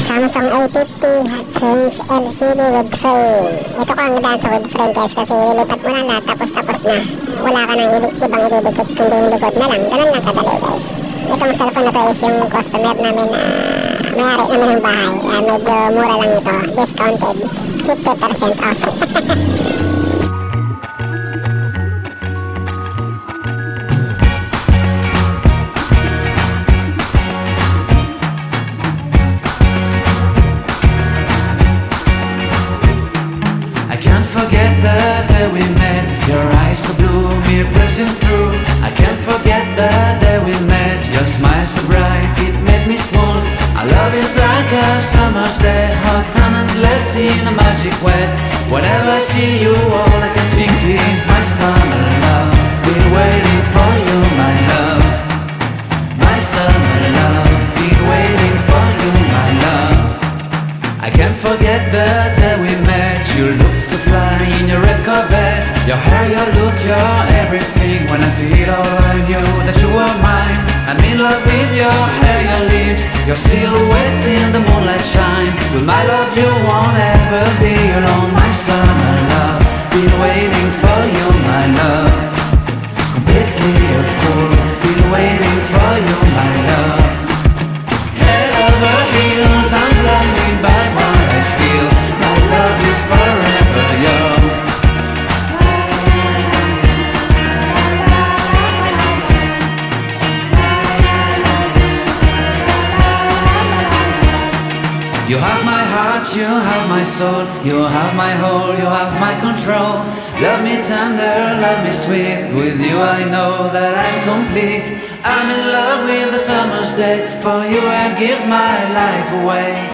Samsung A50 change LCD wood frame. Ito ko ang gandaan sa wood frame guys, kasi ilipat mo na lahat tapos na. Wala ka nang ibang ididikit kundi yung likod na lang. Ganun lang kadali guys. Itong cellphone na to is yung customer namin na may-ari namin ng bahay. Medyo mura lang ito. Discounted. 50% off. Forget the day we met. Your eyes so blue, me pressing through. I can't forget the day we met. Your smile so bright, it made me swoon. Our love is like a summer's day, hot and endless in a magic way. Whenever I see you, all I can think is my summer love. Been waiting for you, my love. My summer love. Been waiting for you, my love. I can't forget the day we met. You looked so fly in your red Corvette. Your hair, your look, your everything. When I see it all, I knew that you were mine. I'm in love with your hair, your lips, your silhouette in the moonlight shine. With my love you won't ever be alone. My summer love, been waiting for you, my love. Completely a fool, been waiting for you, my love. Head over heels, I'm blinded by what I feel. My love is forever yours. You have my heart, you have my soul. You have my whole, you have my control. Love me tender, love me sweet. With you I know that I'm complete. I'm in love with the summer's day. For you I'd give my life away.